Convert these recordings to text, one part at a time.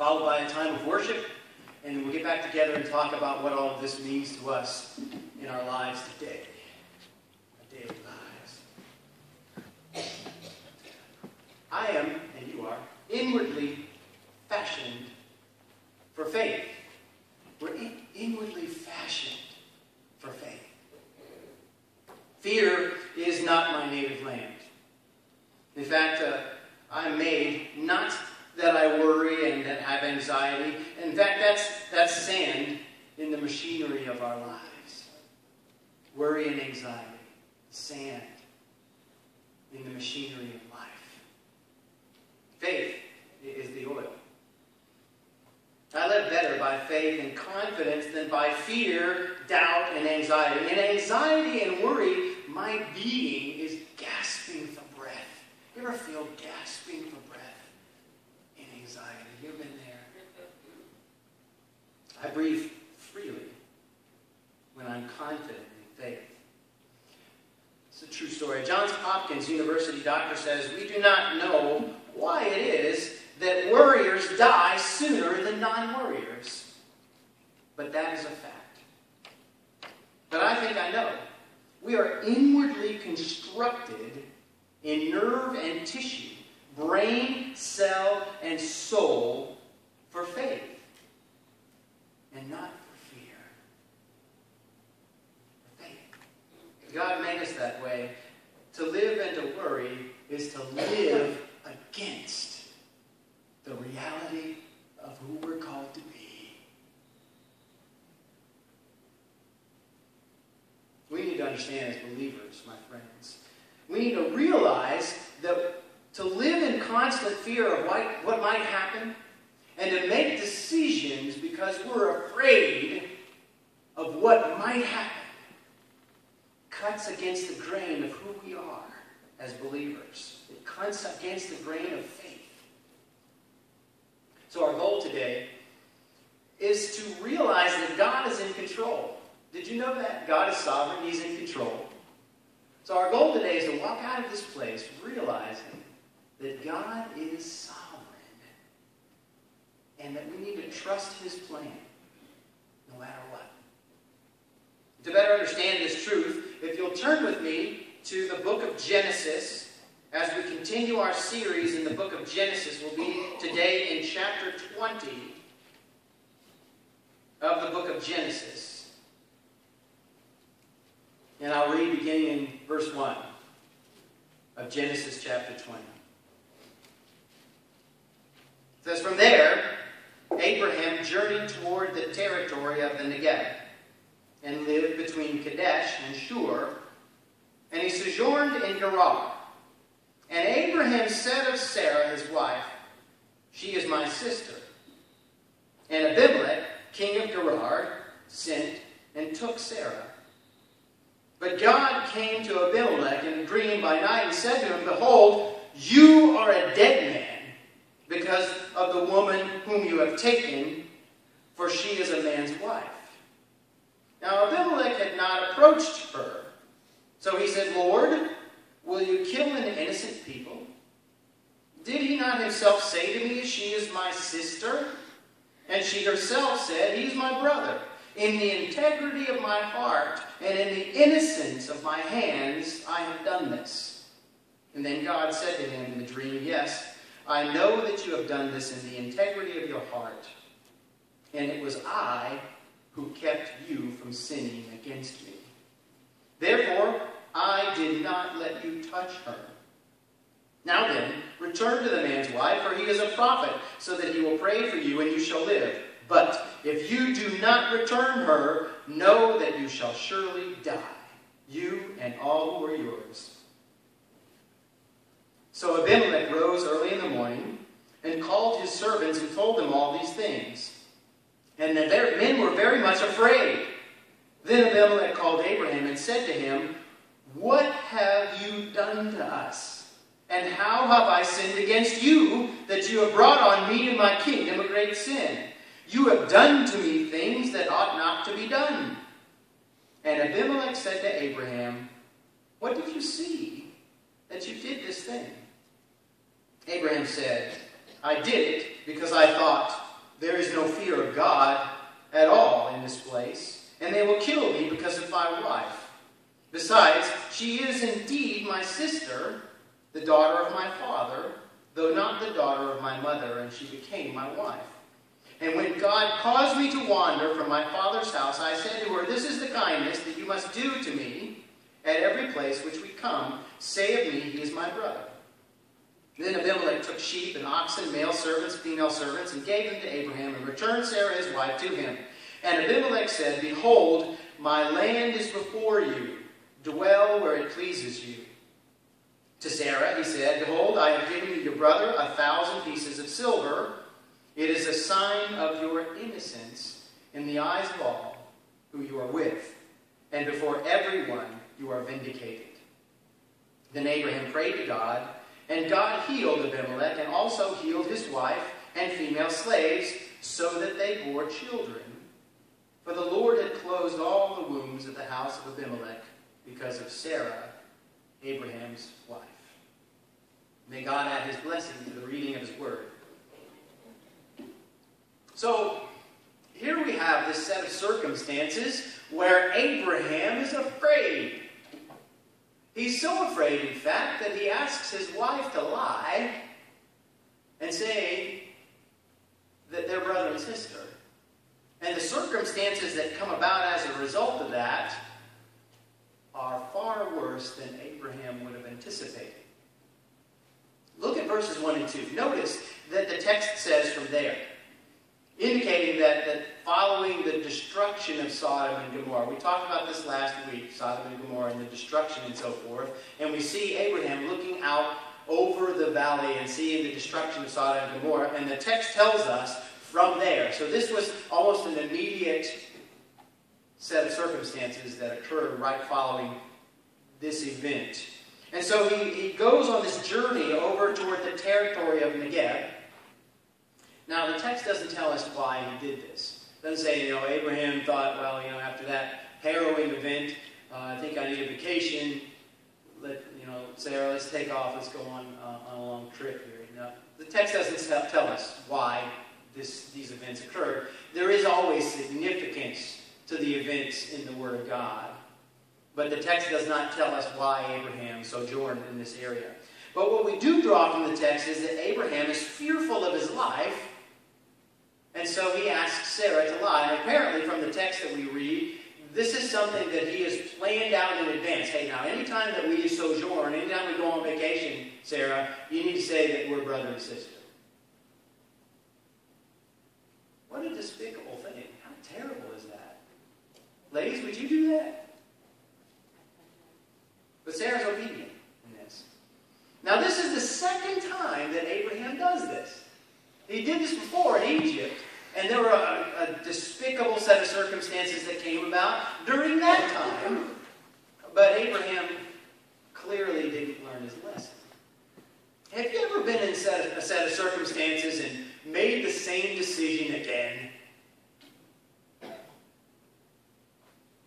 followed by a time of worship, and then we'll get back together and talk about what all of this means to us in our lives today, our daily lives. I am, and you are, inwardly fashioned for faith. We're inwardly fashioned for faith. Fear is not my native land. In fact, I'm made not that I worry and that have anxiety. In fact, that's sand in the machinery of our lives. Worry and anxiety, sand in the machinery of life. Faith is the oil. I live better by faith and confidence than by fear, doubt, and anxiety. In anxiety and worry, my being is gasping for breath. You ever feel gasping for breath in anxiety? You ever been there? I breathe freely when I'm confident in faith. It's a true story. Johns Hopkins University doctor says, we do not know why it is that worriers die sooner than non-worriers. But that is a fact. But I think I know. We are inwardly constructed in nerve and tissue, brain, cell, and soul for faith, and not for fear. For faith. God made us that way. To live and to worry is to live against the reality of who we're called to be. We need to understand as believers, my friends. We need to realize that to live in constant fear of what might happen and to make decisions because we're afraid of what might happen cuts against the grain of who we are as believers. It cuts against the grain of faith. So our goal today is to realize that God is in control. Did you know that? God is sovereign. He's in control. So our goal today is to walk out of this place realizing that God is sovereign and that we need to trust His plan no matter what. To better understand this truth, if you'll turn with me to the book of Genesis, as we continue our series in the book of Genesis, we'll be today in chapter 20 of the book of Genesis. And I'll read beginning in verse 1 of Genesis chapter 20. It says, from there, Abraham journeyed toward the territory of the Negev and lived between Kadesh and Shur, and he sojourned in Gerar. And Abraham said of Sarah, his wife, she is my sister. And Abimelech, king of Gerar, sent and took Sarah. But God came to Abimelech in a dream by night and said to him, behold, you are a dead man because of the woman whom you have taken, for she is a man's wife. Now Abimelech had not approached her. So he said, Lord, will you kill an innocent people? Did he not himself say to me, she is my sister? And she herself said, he is my brother. In the integrity of my heart and in the innocence of my hands, I have done this. And then God said to him in the dream, yes, I know that you have done this in the integrity of your heart. And it was I who kept you from sinning against me. Therefore, I did not let you touch her. Now then, return to the man's wife, for he is a prophet, so that he will pray for you and you shall live. But if you do not return her, know that you shall surely die, you and all who are yours. So Abimelech rose early in the morning and called his servants and told them all these things. And the men were very much afraid. Then Abimelech called Abraham and said to him, what have you done to us? And how have I sinned against you, that you have brought on me and my kingdom a great sin? You have done to me things that ought not to be done. And Abimelech said to Abraham, what did you see that you did this thing? Abraham said, I did it because I thought, there is no fear of God at all in this place, and they will kill me because of my wife. Besides, she is indeed my sister, the daughter of my father, though not the daughter of my mother, and she became my wife. And when God caused me to wander from my father's house, I said to her, this is the kindness that you must do to me at every place which we come. Say of me, he is my brother. Then Abimelech took sheep and oxen, male servants, female servants, and gave them to Abraham, and returned Sarah his wife to him. And Abimelech said, behold, my land is before you. Dwell where it pleases you. To Sarah he said, behold, I have given you your brother 1,000 pieces of silver. It is a sign of your innocence in the eyes of all who you are with, and before everyone you are vindicated. Then Abraham prayed to God, and God healed Abimelech, and also healed his wife and female slaves, so that they bore children. For the Lord had closed all the wombs of the house of Abimelech because of Sarah, Abraham's wife. May God add his blessing to the reading of his word. So, here we have this set of circumstances where Abraham is afraid. He's so afraid, in fact, that he asks his wife to lie and say that they're brother and sister. And the circumstances that come about as a result of that are far worse than Abraham would have anticipated. Look at verses 1 and 2. Notice that the text says from there, indicating that following the destruction of Sodom and Gomorrah, we talked about this last week, Sodom and Gomorrah and the destruction and so forth, and we see Abraham looking out over the valley and seeing the destruction of Sodom and Gomorrah, and the text tells us from there. So this was almost an immediate set of circumstances that occurred right following this event. And so he goes on this journey over toward the territory of Negev. Now, the text doesn't tell us why he did this. It doesn't say, Abraham thought, well, after that harrowing event, I think I need a vacation. Sarah, let's take off. Let's go on a long trip here. No, the text doesn't tell us why these events occurred. There is always significance to the events in the Word of God. But the text does not tell us why Abraham sojourned in this area. But what we do draw from the text is that Abraham is fearful of his life, and so he asks Sarah to lie. And apparently from the text that we read, this is something that he has planned out in advance. Hey, now, anytime that we sojourn, anytime we go on vacation, Sarah, you need to say that we're brother and sister. What a despicable thing. How terrible is that? Ladies, would you do that? But Sarah's obedient in this. Now, this is the second time that Abraham does this. He did this before in Egypt, and there were a despicable set of circumstances that came about during that time. But Abraham clearly didn't learn his lesson. Have you ever been in a set of circumstances and made the same decision again?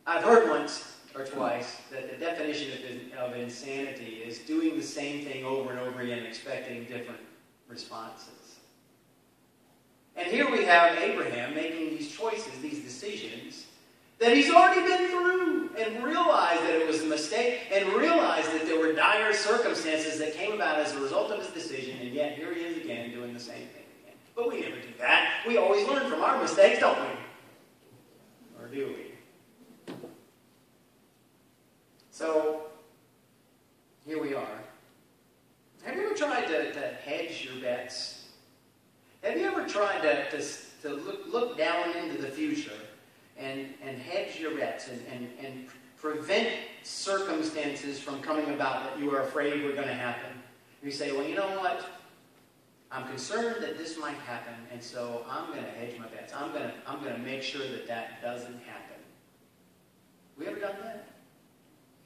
I've heard once or twice that the definition of insanity is doing the same thing over and over again, expecting different responses. And here we have Abraham making these choices, these decisions, that he's already been through, and realized that it was a mistake, and realized that there were dire circumstances that came about as a result of his decision, and yet here he is again doing the same thing again. But we never do that. We always learn from our mistakes, don't we? Or do we? So, here we are. Have you ever tried to hedge your bets? Have you ever tried to look down into the future and hedge your bets and prevent circumstances from coming about that you are afraid were going to happen? You say, well, you know what? I'm concerned that this might happen, and so I'm going to hedge my bets. I'm going to make sure that doesn't happen. We ever done that?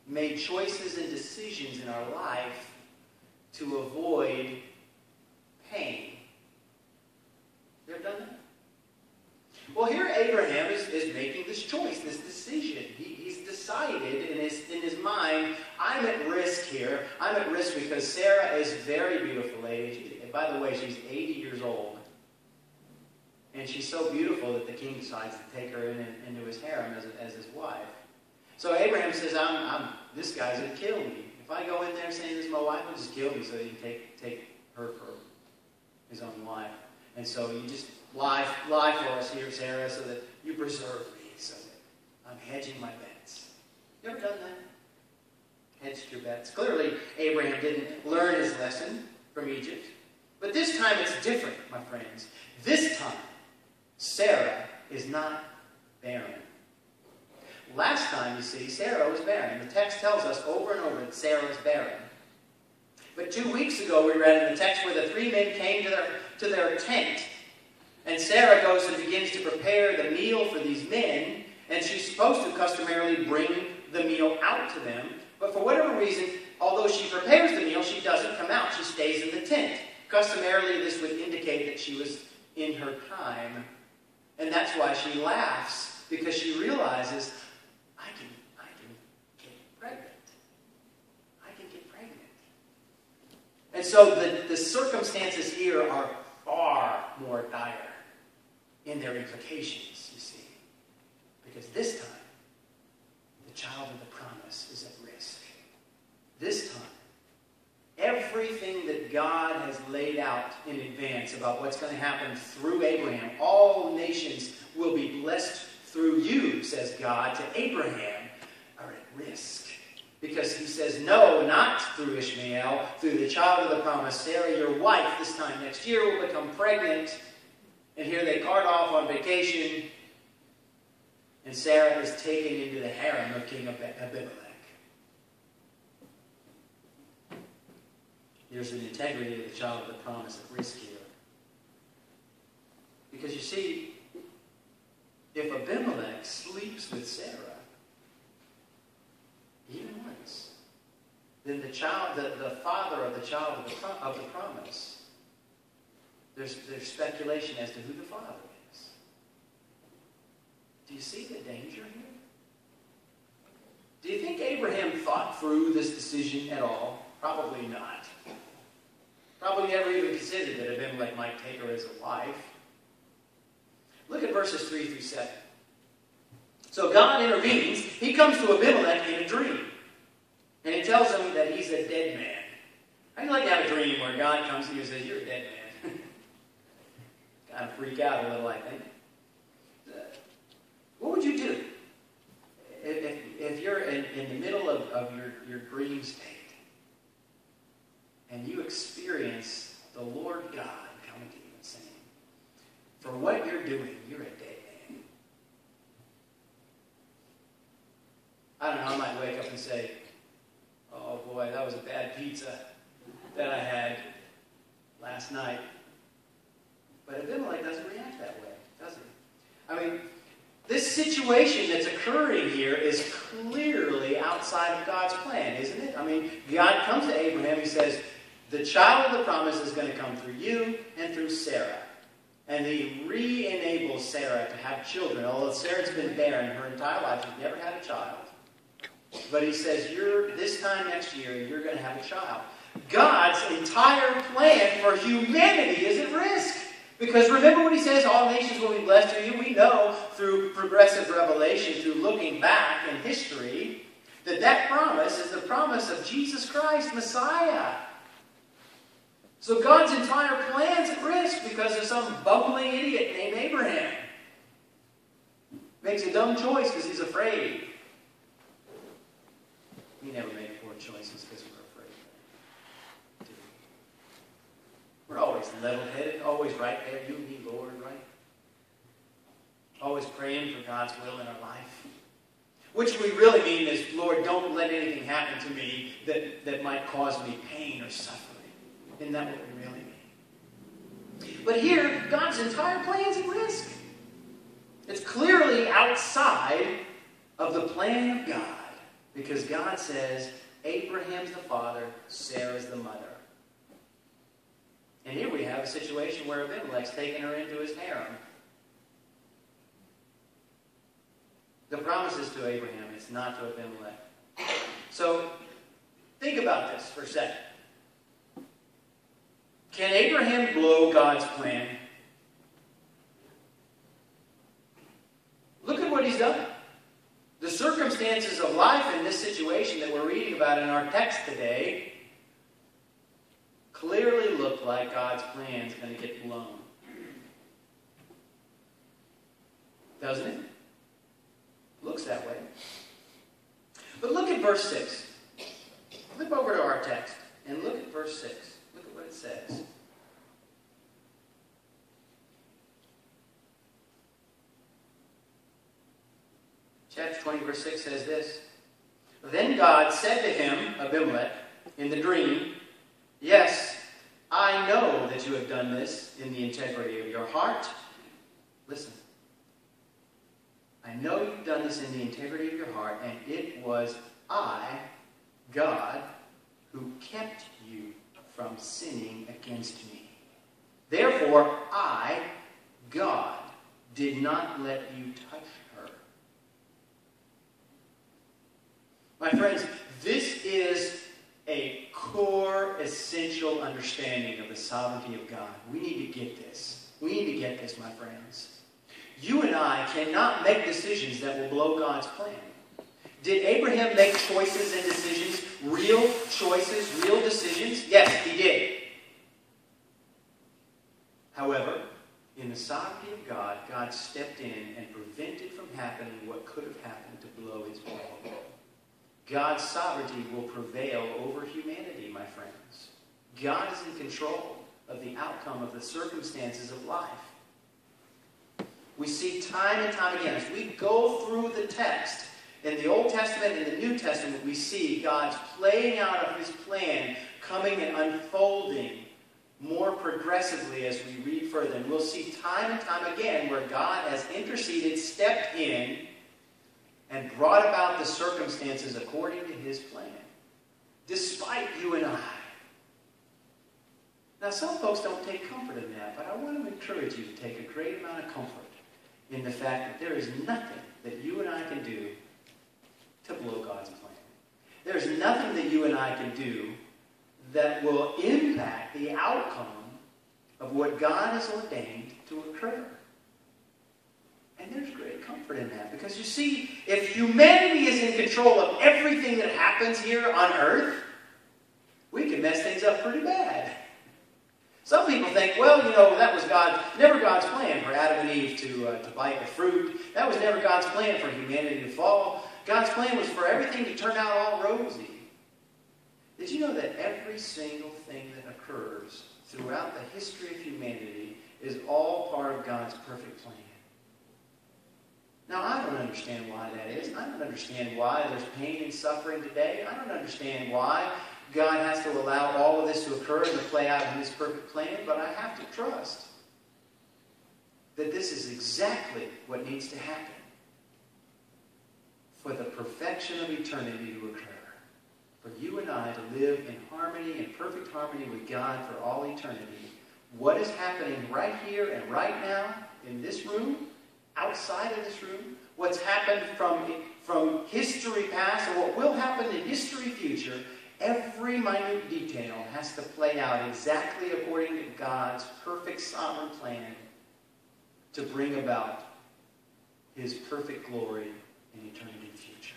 Made choices and decisions in our life to avoid pain. You ever done that? Well, here Abraham is making this choice, this decision. He's decided in his mind, I'm at risk here. I'm at risk because Sarah is a very beautiful lady. By the way, she's 80 years old. And she's so beautiful that the king decides to take her into his harem as his wife. So Abraham says, this guy's going to kill me. If I go in there saying this is my wife, he'll just kill me so he can take her for his own wife. And so you just lie for us here, Sarah, so that you preserve me, so that I'm hedging my bets. You ever done that? Hedged your bets. Clearly, Abraham didn't learn his lesson from Egypt. But this time it's different, my friends. This time, Sarah is not barren. Last time, you see, Sarah was barren. The text tells us over and over that Sarah is barren. But 2 weeks ago, we read in the text where the 3 men came to their tent, and Sarah goes and begins to prepare the meal for these men, and she's supposed to customarily bring the meal out to them. But for whatever reason, although she prepares the meal, she doesn't come out. She stays in the tent. Customarily, this would indicate that she was in her time. And that's why she laughs, because she realizes, I can get pregnant. I can get pregnant. And so the circumstances here are far more dire in their implications, you see. Because this time, the child of the promise is at risk. This time, everything that God has laid out in advance about what's going to happen through Abraham, all nations will be blessed through you, says God to Abraham, are at risk. Because he says, no, not through Ishmael, through the child of the promise. Sarah, your wife, this time next year will become pregnant. And here they cart off on vacation. And Sarah is taken into the harem of King Abimelech. There's an integrity of the child of the promise at risk here. Because you see, if Abimelech sleeps with Sarah, even once, then the father of the child of the promise, there's speculation as to who the father is. Do you see the danger here? Do you think Abraham thought through this decision at all? Probably not. Probably never even considered that Abimelech might take her as a wife. Look at verses 3 through 7. So God intervenes. He comes to Abimelech in a dream. And he tells him that he's a dead man. I'd like to have a dream where God comes to you and says, you're a dead man. Kind of freak out a little, I think. What would you do if you're in the middle of your dream state and you experience the Lord God coming to you and saying, for what you're doing, you're a dead man? I don't know, I might wake up and say, oh boy, that was a bad pizza that I had last night. But Abimelech doesn't react that way, does he? I mean, this situation that's occurring here is clearly outside of God's plan, isn't it? I mean, God comes to Abraham, he says, the child of the promise is going to come through you and through Sarah. And he re-enables Sarah to have children. Although Sarah's been barren her entire life, she's never had a child. But he says, this time next year, you're going to have a child. God's entire plan for humanity is at risk. Because remember what he says, all nations will be blessed through you. We know through progressive revelation, through looking back in history, that promise is the promise of Jesus Christ, Messiah. So God's entire plan's at risk because of some bumbling idiot named Abraham. Makes a dumb choice because he's afraid. We never make poor choices because we're afraid. Do we? We're always level-headed, always right there, you and me, Lord, right? Always praying for God's will in our life. Which we really mean is, Lord, don't let anything happen to me that might cause me pain or suffering. Isn't that what we really mean? But here, God's entire plan's at risk. It's clearly outside of the plan of God. Because God says, Abraham's the father, Sarah's the mother. And here we have a situation where Abimelech's taken her into his harem. The promise is to Abraham, it's not to Abimelech. So, think about this for a second. Can Abraham blow God's plan? done. The circumstances of life in this situation that we're reading about in our text today clearly look like God's plan is going to get blown. Doesn't it? Looks that way. But look at verse 6. Flip over to our text and look at verse 6. Look at what it says. Chapter 20, verse 6 says this. Then God said to him, Abimelech, in the dream, yes, I know that you have done this in the integrity of your heart. Listen. I know you've done this in the integrity of your heart, and it was I, God, who kept you from sinning against me. Therefore, I, God, did not let you touch her. My friends, this is a core, essential understanding of the sovereignty of God. We need to get this. We need to get this, my friends. You and I cannot make decisions that will blow God's plan. Did Abraham make choices and decisions, real choices, real decisions? Yes, he did. However, in the sovereignty of God, God stepped in and prevented from happening what could have happened to blow his plan. God's sovereignty will prevail over humanity, my friends. God is in control of the outcome of the circumstances of life. We see time and time again, as we go through the text, in the Old Testament and the New Testament, we see God's playing out of his plan, coming and unfolding more progressively as we read further. And we'll see time and time again where God has interceded, stepped in, and brought about the circumstances according to his plan, despite you and I. Now, some folks don't take comfort in that, but I want to encourage you to take a great amount of comfort in the fact that there is nothing that you and I can do to blow God's plan. There's nothing that you and I can do that will impact the outcome of what God has ordained to occur. And there's great comfort in that. Because you see, if humanity is in control of everything that happens here on earth, we can mess things up pretty bad. Some people think, well, that was never God's plan for Adam and Eve to bite the fruit. That was never God's plan for humanity to fall. God's plan was for everything to turn out all rosy. Did you know that every single thing that occurs throughout the history of humanity is all part of God's perfect plan? Now, I don't understand why that is. I don't understand why there's pain and suffering today. I don't understand why God has to allow all of this to occur and to play out in his perfect plan, but I have to trust that this is exactly what needs to happen for the perfection of eternity to occur. For you and I to live in harmony, in perfect harmony with God for all eternity. What is happening right here and right now in this room, outside of this room, what's happened from history past and what will happen in history future, every minute detail has to play out exactly according to God's perfect sovereign plan to bring about his perfect glory in eternity future.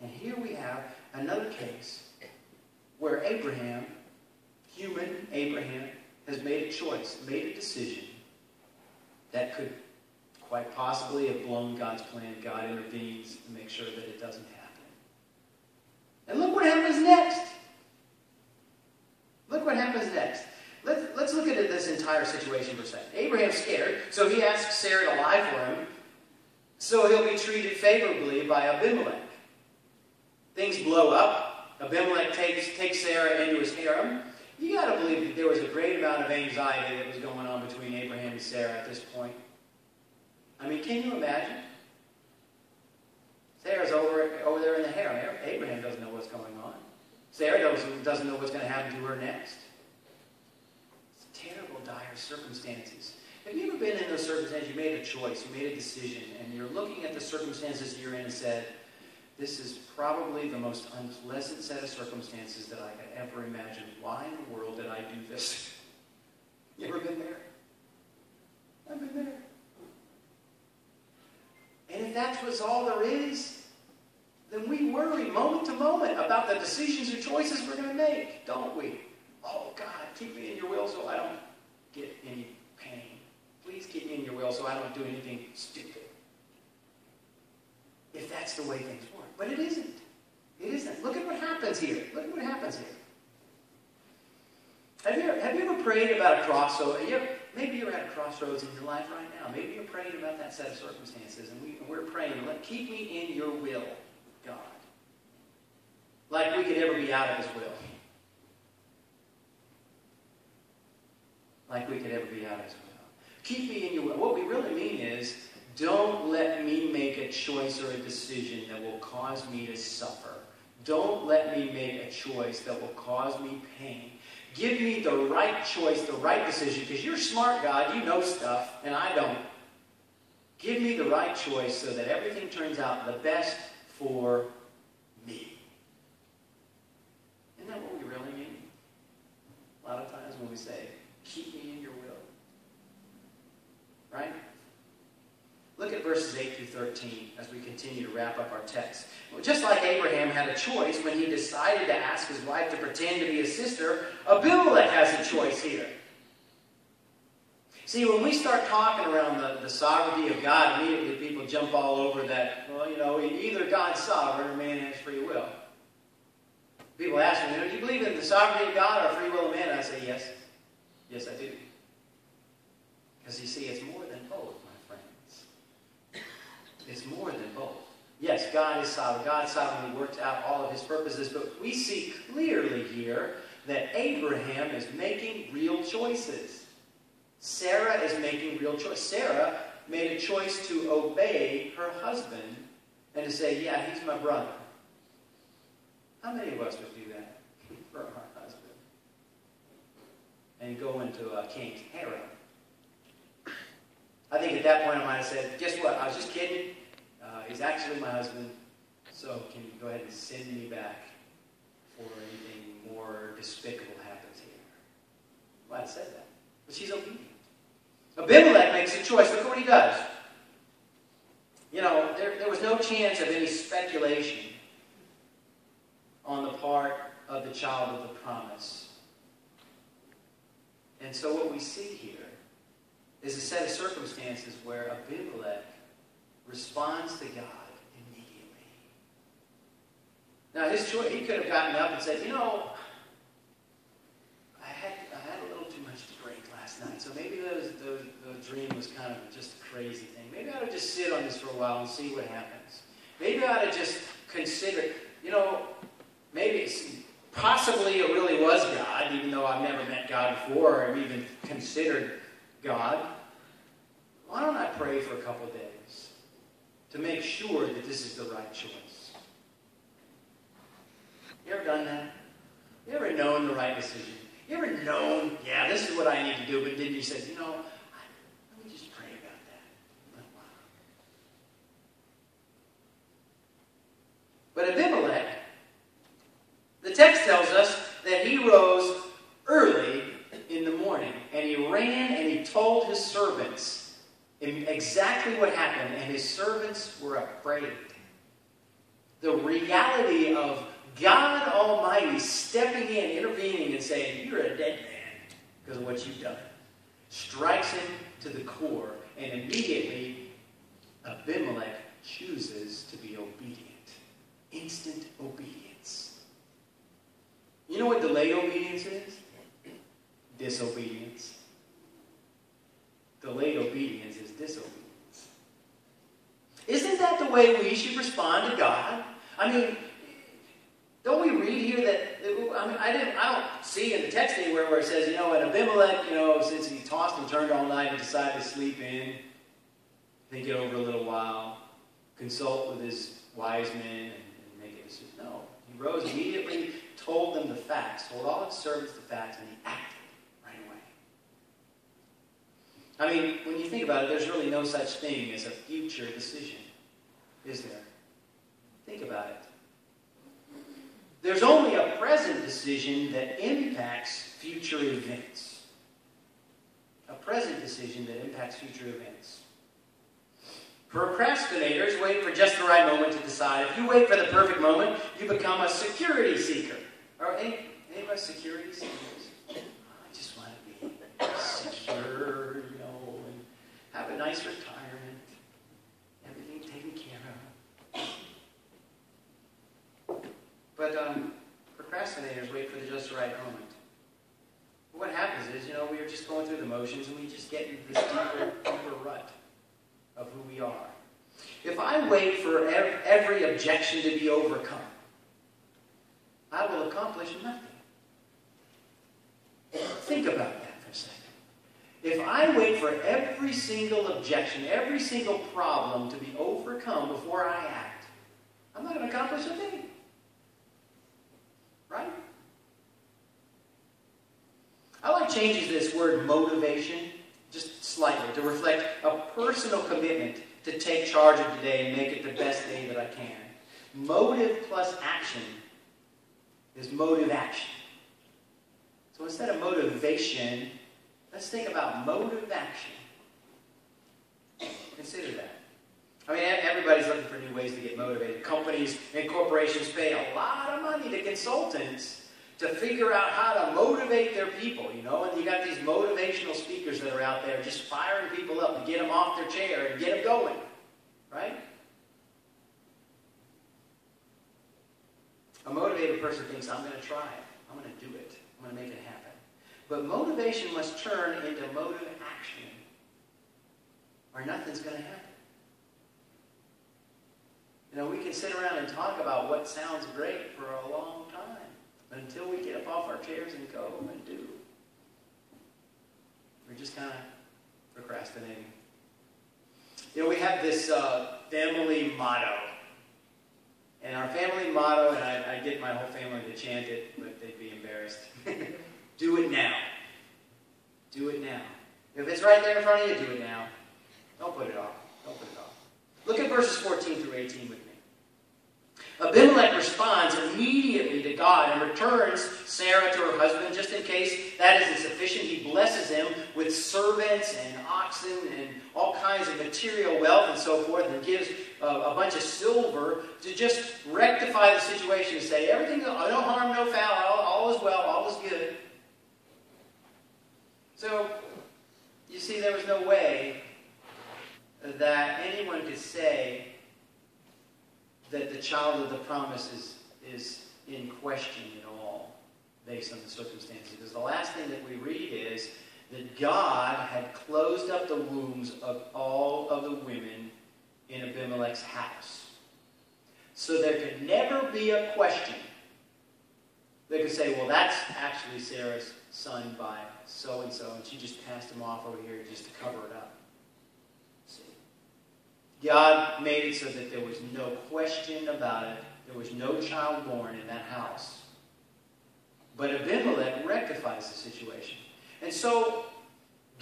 And here we have another case where Abraham, human Abraham, has made a choice, made a decision that could quite possibly have blown God's plan. God intervenes to make sure that it doesn't happen. And look what happens next. Look what happens next. Let's look at this entire situation for a second. Abraham's scared, so he asks Sarah to lie for him, so he'll be treated favorably by Abimelech. Things blow up. Abimelech takes Sarah into his harem. You got to believe that there was a great amount of anxiety that was going on between Abraham and Sarah at this point. I mean, can you imagine? Sarah's over there in the harem. Abraham doesn't know what's going on. Sarah doesn't know what's going to happen to her next. It's terrible, dire circumstances. Have you ever been in those circumstances? You made a choice, you made a decision, and you're looking at the circumstances you're in and said, this is probably the most unpleasant set of circumstances that I could ever imagine. Why in the world did I do this? You ever been there? I've been there. was all there is, then we worry moment to moment about the decisions or choices we're going to make, don't we? Oh, God, keep me in your will so I don't get any pain. Please keep me in your will so I don't do anything stupid. If that's the way things work. But it isn't. It isn't. Look at what happens here. Look at what happens here. Have you ever prayed about a crossroads? Maybe you're at a crossroads in your life right now. Maybe you're praying about that set of circumstances, and we're praying, keep me in your will, God. Like we could ever be out of his will. Like we could ever be out of his will. Keep me in your will. What we really mean is, don't let me make a choice or a decision that will cause me to suffer. Don't let me make a choice that will cause me pain. Give me the right choice, the right decision, because you're smart, God. You know stuff, and I don't. Give me the right choice so that everything turns out the best for me. Isn't that what we really mean? A lot of times when we say, keep me in your will. Right? Look at verses 8 through 13 as we continue to wrap up our text. Well, just like Abraham had a choice when he decided to ask his wife to pretend to be his sister, Abimelech has a choice here. See, when we start talking around the sovereignty of God, immediately people jump all over that, well, either God's sovereign or man has free will. People ask me, do you believe in the sovereignty of God or free will of man? And I say, yes. Yes, I do. Because you see, it's more than both, my friends. It's more than both. Yes, God is sovereign. God sovereignly works out all of his purposes, but we see clearly here that Abraham is making real choices. Sarah is making real choices. Sarah made a choice to obey her husband and to say, yeah, he's my brother. How many of us would do that for our husband? And go into King's harem. I think at that point I might have said, guess what? I was just kidding. He's actually my husband. So can you go ahead and send me back before anything more despicable happens here? I might have said that. But she's obedient. Abimelech makes a choice. Look at what he does. There was no chance of any speculation on the part of the child of the promise. And so what we see here is a set of circumstances where Abimelech responds to God immediately. Now, his choice, he could have gotten up and said, I had a little too much to drink last night, so maybe the dream was kind of just a crazy thing. Maybe I ought to just sit on this for a while and see what happens. Maybe I ought to just consider, maybe possibly it really was God, even though I've never met God before or even considered God. Why don't I pray for a couple of days to make sure that this is the right choice? You ever done that? You ever known the right decision? You ever known, yeah, this is what I need to do, but then you said, let me just pray about that. But Abimelech, the text tells us that he rose early in the morning, and he ran and he told his servants exactly what happened, and his servants were afraid. The reality of God Almighty stepping in, intervening, and saying, you're a dead man because of what you've done, strikes him to the core, and immediately Abimelech chooses to be obedient. Instant obedience. You know what delayed obedience is? Disobedience. Delayed obedience is disobedience. Isn't that the way we should respond to God? I mean, don't we read here that, I don't see in the text anywhere where it says, and Abimelech, since he tossed and turned all night and decided to sleep in, think it over a little while, consult with his wise men, and make a decision. No. He rose immediately, told them the facts, told all his servants the facts, and he acted right away. I mean, when you think about it, there's really no such thing as a future decision, is there? Think about it. There's only a present decision that impacts future events. A present decision that impacts future events. Procrastinators wait for just the right moment to decide. If you wait for the perfect moment, you become a security seeker. Or any of us security seekers? I just want to be secure, and have a nice retirement. Everything taken care of. But procrastinators wait for just the right moment. What happens is, we are just going through the motions and we just get into this deeper rut of who we are. If I wait for every objection to be overcome, I will accomplish nothing. Think about that for a second. If I wait for every single objection, every single problem to be overcome before I act, I'm not going to accomplish a thing. Right? I like changing this word motivation just slightly to reflect a personal commitment to take charge of today and make it the best day that I can. Motive plus action is motive action. So instead of motivation, let's think about motive action. Consider that. Everybody's looking for new ways to get motivated. Companies and corporations pay a lot of money to consultants to figure out how to motivate their people, and you got these motivational speakers that are out there just firing people up to get them off their chair and get them going, right? A motivated person thinks, I'm going to try it. I'm going to do it. I'm going to make it happen. But motivation must turn into motive action, or nothing's going to happen. We can sit around and talk about what sounds great for a long time until we get up off our chairs and go and do. We're just kind of procrastinating. We have this family motto. And our family motto, and I get my whole family to chant it, but they'd be embarrassed. Do it now. Do it now. If it's right there in front of you, do it now. Don't put it off. Don't put it off. Look at verses 14 through 18 with me. Abimelech responds immediately to God and returns Sarah to her husband. Just in case that isn't sufficient, he blesses him with servants and oxen and all kinds of material wealth and so forth, and gives a bunch of silver to just rectify the situation and say, everything, no harm, no foul, all is well, all is good. So, you see, there was no way that anyone could say that the child of the promise is in question at all based on the circumstances. Because the last thing that we read is that God had closed up the wombs of all of the women in Abimelech's house. So there could never be a question. They could say, well, that's actually Sarah's son by so-and-so, and she just passed him off over here just to cover it up. God made it so that there was no question about it. There was no child born in that house. But Abimelech rectifies the situation. And so,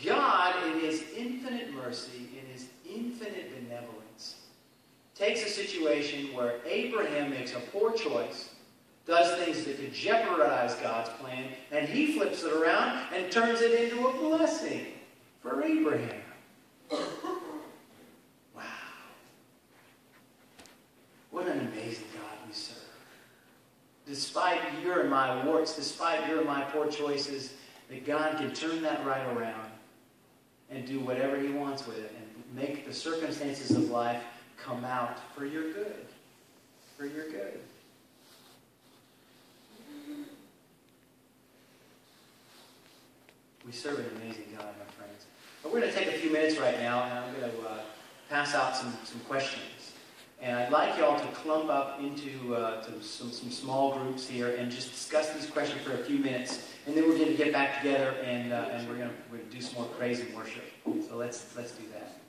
God, in His infinite mercy, in His infinite benevolence, takes a situation where Abraham makes a poor choice, does things that could jeopardize God's plan, and He flips it around and turns it into a blessing for Abraham. What an amazing God we serve. Despite your and my warts, despite your and my poor choices, that God can turn that right around and do whatever He wants with it and make the circumstances of life come out for your good. For your good. We serve an amazing God, my friends. But we're going to take a few minutes right now, and I'm going to pass out some questions. And I'd like you all to clump up into to some small groups here and just discuss these questions for a few minutes. And then we're going to get back together and we're going to do some more praise and worship. So let's do that.